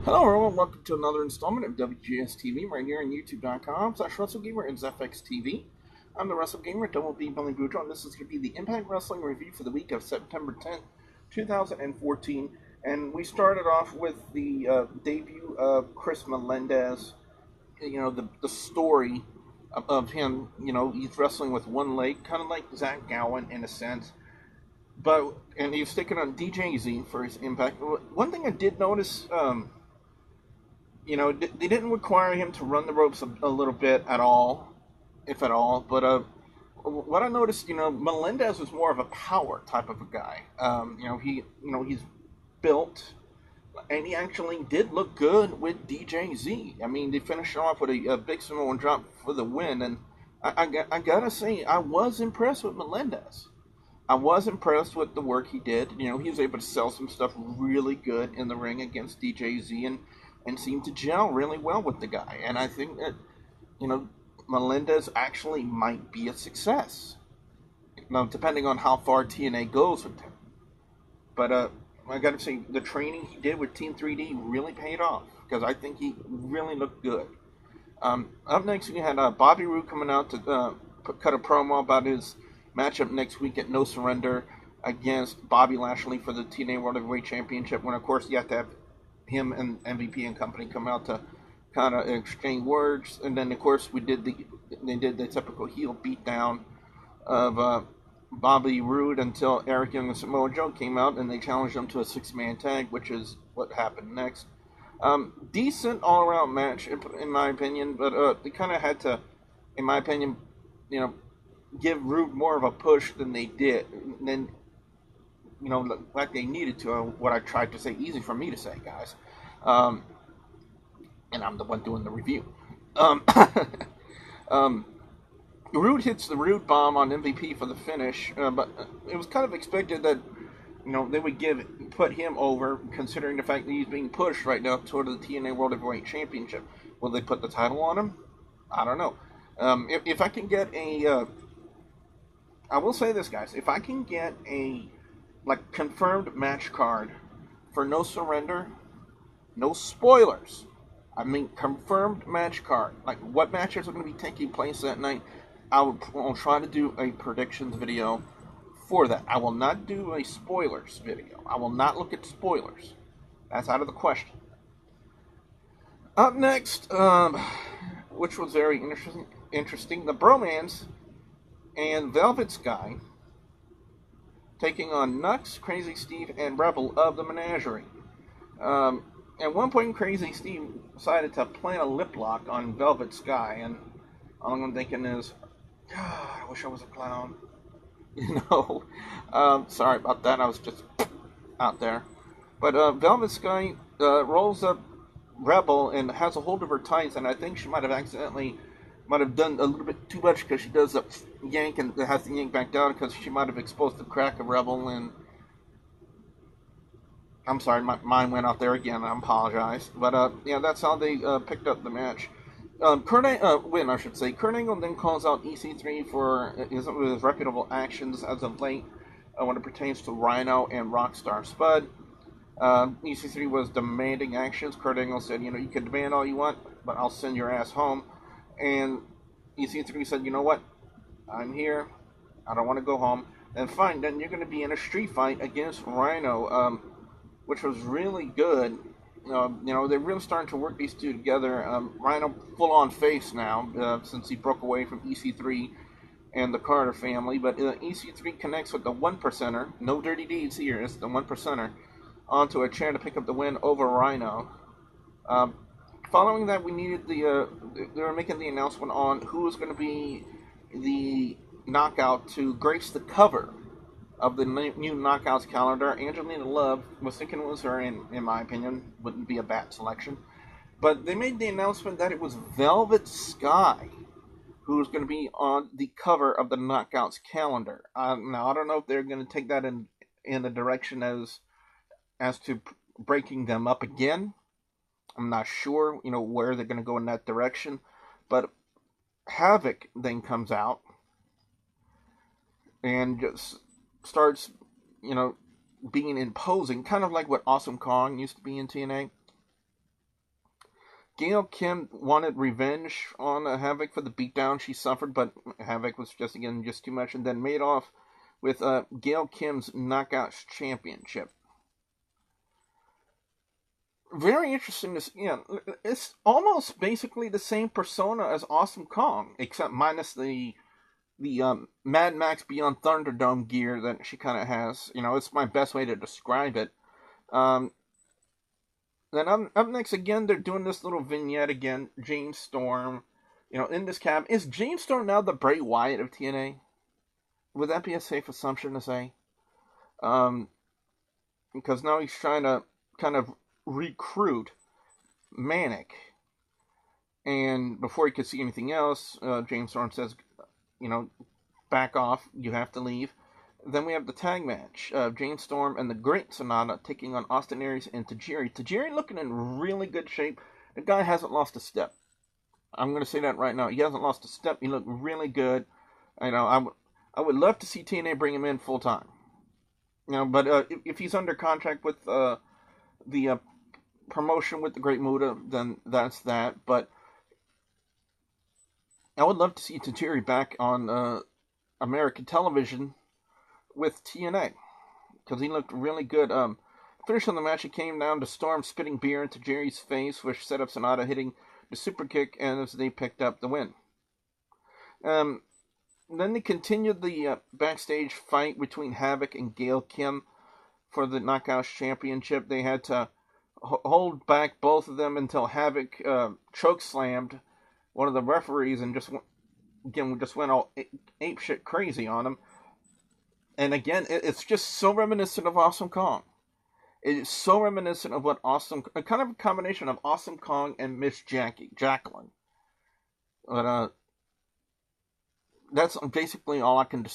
Hello everyone, welcome to another installment of WGS-TV right here on YouTube.com/WrestleGamer and ZFX-TV. I'm the WrestleGamer, Double B Billy Boudreaux, and this is going to be the Impact Wrestling review for the week of September 10th, 2014. And we started off with the debut of Chris Melendez, the story of him, he's wrestling with one leg, kind of like Zach Gowen in a sense. And he's sticking on DJZ for his Impact. One thing I did notice, they didn't require him to run the ropes a little bit at all, if at all. But what I noticed, Melendez was more of a power type of a guy. He's built, and he actually did look good with DJZ. I mean, they finished off with a big Samoan drop for the win, and I gotta say, I was impressed with Melendez. I was impressed with the work he did. He was able to sell some stuff really good in the ring against DJZ and seemed to gel really well with the guy. And I think that, Melendez actually might be a success. Depending on how far TNA goes with him. But I gotta say, the training he did with Team 3D really paid off, because I think he really looked good. Up next, we had Bobby Roode coming out to cut a promo about his matchup next week at No Surrender against Bobby Lashley for the TNA World Heavyweight Championship, when, of course, you have to have him and MVP and company come out to kind of exchange words. And then, of course, they did the typical heel beatdown of Bobby Roode until Eric Young and Samoa Joe came out and they challenged him to a six-man tag, which is what happened next. Decent all-around match, in my opinion, but they kind of had to, in my opinion, give Roode more of a push than they did, like they needed to. What I tried to say, easy for me to say, guys. And I'm the one doing the review. Roode hits the Roode bomb on MVP for the finish, but it was kind of expected that they would put him over, considering the fact that he's being pushed right now toward the TNA World Heavyweight Championship. Will they put the title on him? I don't know. If I can get I will say this, guys. If I can get a confirmed match card for No Surrender, no spoilers. I mean, confirmed match card. Like what matches are going to be taking place that night. I'll try to do a predictions video for that. I will not do a spoilers video. I will not look at spoilers. That's out of the question. Up next, which was very interesting, the Bromans and Velvet Sky taking on Nux, Crazy Steve, and Rebel of the Menagerie. At one point, Crazy Steve decided to plant a lip lock on Velvet Sky, and all I'm thinking is, God, I wish I was a clown. Sorry about that. I was just out there. But Velvet Sky rolls up Rebel and has a hold of her tights, and I think she might have done a little bit too much, because she does a yank and has to yank back down, because she might have exposed the crack of Rebel. And I'm sorry, my mind went out there again. I apologize. But that's how they picked up the match. Kurt Angle then calls out EC3 for his reputable actions as of late when it pertains to Rhino and Rockstar Spud. EC3 was demanding actions. Kurt Angle said, you can demand all you want, but I'll send your ass home. And EC3 said, you know what? I'm here. I don't want to go home. And fine, then you're going to be in a street fight against Rhino, which was really good. They're really starting to work these two together. Rhino full-on face now, since he broke away from EC3 and the Carter family. But EC3 connects with the one percenter. No dirty deeds here. It's the one percenter onto a chair to pick up the win over Rhino. Following that, we needed they were making the announcement on who was going to be the knockout to grace the cover of the new Knockouts calendar. Angelina Love was thinking it was her, in my opinion, wouldn't be a bad selection. But they made the announcement that it was Velvet Sky who was going to be on the cover of the Knockouts calendar. Now, I don't know if they're going to take that in a direction as to breaking them up again. I'm not sure, where they're going to go in that direction. But Havoc then comes out and just starts, being imposing, kind of like what Awesome Kong used to be in TNA. Gail Kim wanted revenge on Havoc for the beatdown she suffered, but Havoc was just too much, and then made off with Gail Kim's Knockouts Championship. Very interesting to see. It's almost basically the same persona as Awesome Kong, except minus the Mad Max Beyond Thunderdome gear that she kind of has. It's my best way to describe it. Then up next again, they're doing this little vignette again. James Storm, in this cab. Is James Storm now the Bray Wyatt of TNA? Would that be a safe assumption to say? Because now he's trying to kind of recruit Manic. And before he could see anything else, James Storm says, back off, you have to leave. Then we have the tag match. James Storm and the Great Sonata taking on Austin Aries and Tajiri. Tajiri looking in really good shape. The guy hasn't lost a step. I'm going to say that right now. He hasn't lost a step. He looked really good. I would love to see TNA bring him in full time. But if he's under contract with the promotion with the Great Muta, then that's that. But I would love to see Tajiri back on American television with TNA, because he looked really good. Finish on the match, it came down to Storm spitting beer into Jerry's face, which set up Sonata hitting the super kick, and as they picked up the win. Then they continued the backstage fight between Havoc and Gail Kim for the Knockouts Championship. They had to hold back both of them until Havoc chokeslammed one of the referees and just went all apeshit crazy on him. And again, it's just so reminiscent of Awesome Kong. It is so reminiscent of what a kind of a combination of Awesome Kong and Miss Jacqueline. But that's basically all I can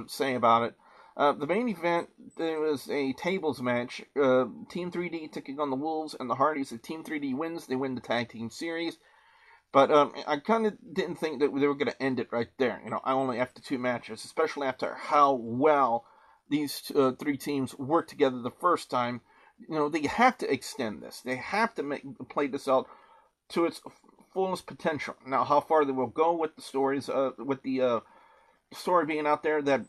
say about it. The main event, there was a tables match. Team 3D taking on the Wolves and the Hardys. If Team 3D wins, they win the tag team series. But I kind of didn't think that they were going to end it right there. Only after 2 matches, especially after how well these 3 teams worked together the first time. They have to extend this. They have to play this out to its fullest potential. Now, how far they will go with the stories, with the story being out there that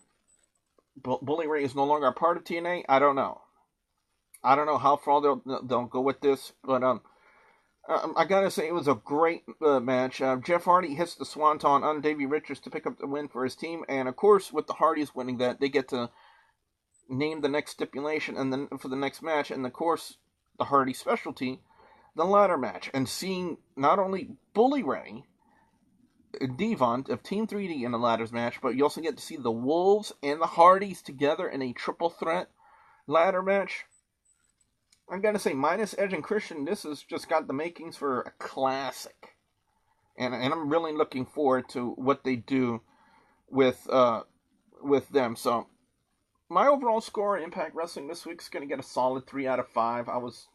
Bully Ray is no longer a part of TNA, I don't know. I don't know how far they'll go with this, but I gotta say, it was a great match. Jeff Hardy hits the Swanton on Davey Richards to pick up the win for his team. And, of course, with the Hardys winning that, they get to name the next stipulation and then for the next match. And, of course, the Hardy specialty, the ladder match. And seeing not only Bully Ray, Devon of Team 3D in the ladders match, but you also get to see the Wolves and the Hardys together in a triple threat ladder match. I gotta say, minus Edge and Christian, this has just got the makings for a classic. And I'm really looking forward to what they do with them. So, my overall score in Impact Wrestling this week is going to get a solid 3 out of 5. I was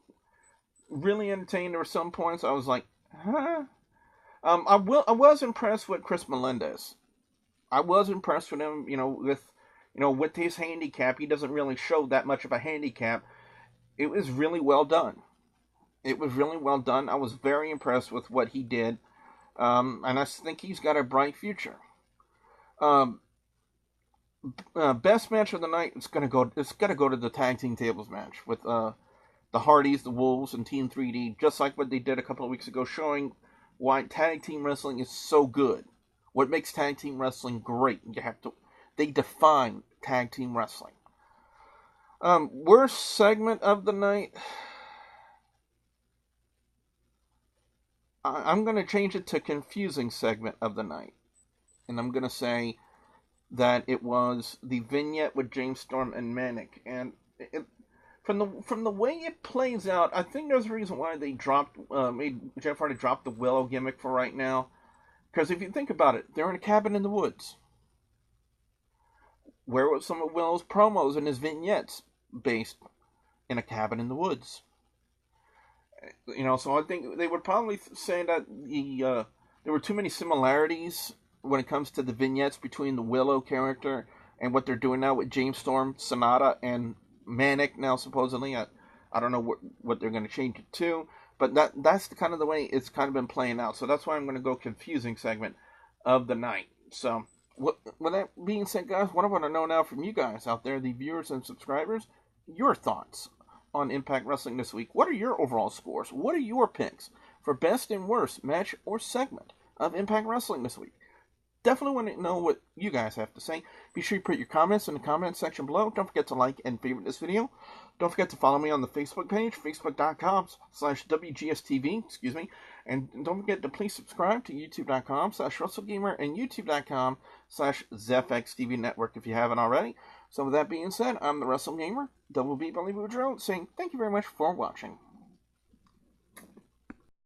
really entertained. There were some points I was like, huh? I was impressed with Chris Melendez. I was impressed with him, with his handicap. He doesn't really show that much of a handicap. It was really well done. I was very impressed with what he did. And I think he's got a bright future. Best match of the night, it's gonna go to the tag team tables match with the Hardys, the Wolves, and Team 3D, just like what they did a couple of weeks ago, showing why tag team wrestling is so good. What makes tag team wrestling great? They define tag team wrestling. Worst segment of the night, I'm going to change it to confusing segment of the night. And I'm going to say that it was the vignette with James Storm and Manic. And from the way it plays out, I think there's a reason why they made Jeff Hardy drop the Willow gimmick for right now. Because if you think about it, they're in a cabin in the woods. Where was some of Willow's promos and his vignettes based? In a cabin in the woods. So I think they would probably say that there were too many similarities when it comes to the vignettes between the Willow character and what they're doing now with James Storm, Sonata, and Manic now supposedly. I don't know what they're going to change it to, But that's the kind of the way it's kind of been playing out. So that's why I'm going to go confusing segment of the night. So with that being said, guys, what I want to know now from you guys out there, the viewers and subscribers, your thoughts on Impact Wrestling this week. What are your overall scores? What are your picks for best and worst match or segment of Impact Wrestling this week? Definitely want to know what you guys have to say. Be sure you put your comments in the comment section below. Don't forget to like and favorite this video. Don't forget to follow me on the Facebook page, facebook.com/WGS-TV, excuse me. And don't forget to please subscribe to youtube.com/WrestleGamer and youtube.com/ZFXTV Network if you haven't already. So with that being said, I'm the WrestleGamer, Double B Belly Boudreaux, saying thank you very much for watching.